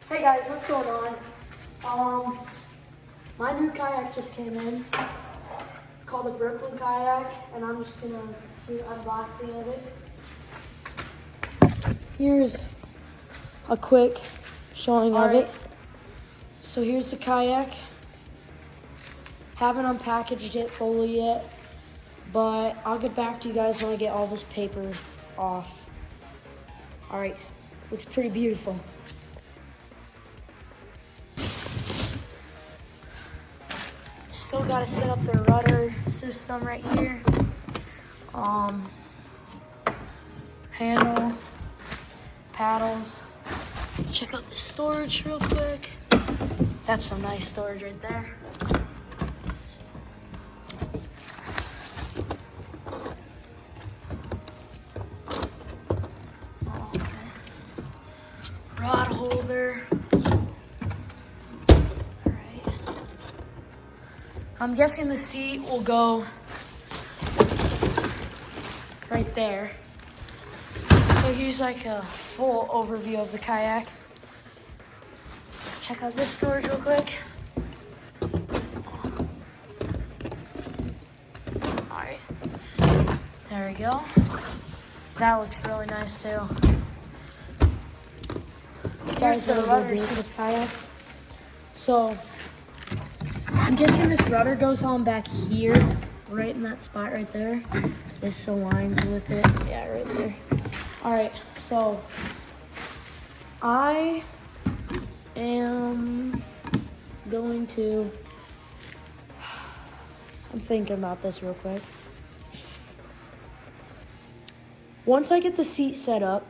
Hey guys, what's going on? My new kayak just came in. It's called a Brooklyn kayak, and I'm just gonna do an unboxing of it. Here's a quick showing of it. So here's the kayak. Haven't unpackaged it fully yet, but I'll get back to you guys when I get all this paper off. All right, looks pretty beautiful. Still gotta set up the rudder system right here. Handle, paddles. Check out this storage real quick. That's some nice storage right there. Okay. Rod holder. I'm guessing the seat will go right there. So here's like a full overview of the kayak. Check out this storage real quick. All right, there we go. That looks really nice too. Here's the rudder system. So I'm guessing this rudder goes on back here, right in that spot right there. This aligns with it. Yeah, right there. All right, so I am going to, I'm thinking about this real quick. Once I get the seat set up,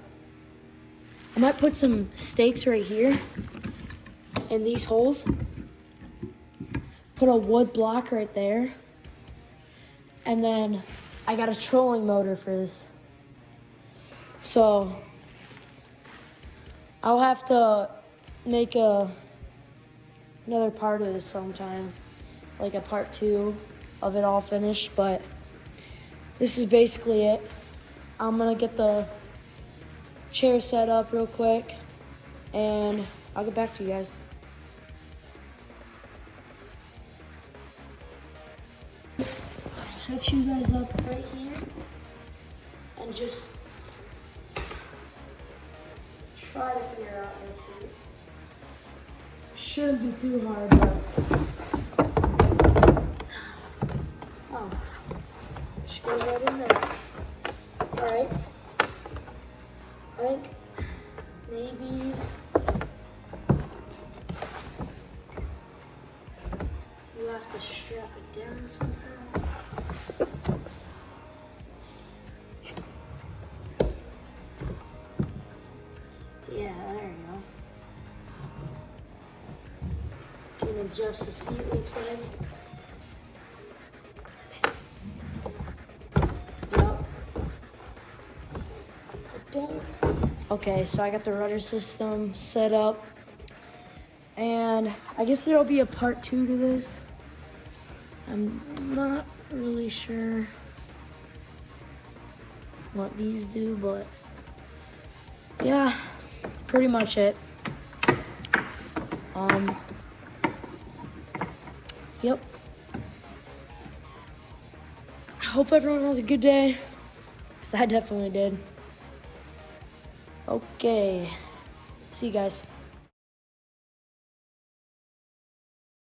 I might put some stakes right here in these holes. Put a wood block right there. And then I got a trolling motor for this. So I'll have to make another part of this sometime. Like a part 2 of it all finished. But this is basically it. I'm gonna get the chair set up real quick. And I'll get back to you guys. Set you guys up right here and just try to figure out this seat. Shouldn't be too hard, but oh, just goes right in there. All right, I think maybe you have to strap it down somehow. Yeah, there you go. Can adjust the seat, looks like. Yep. I don't. Okay, so I got the rudder system set up. And I guess there'll be a part 2 to this. I'm not really sure what these do, but yeah. Pretty much it. Yep. I hope everyone has a good day, because I definitely did. Okay. See you guys.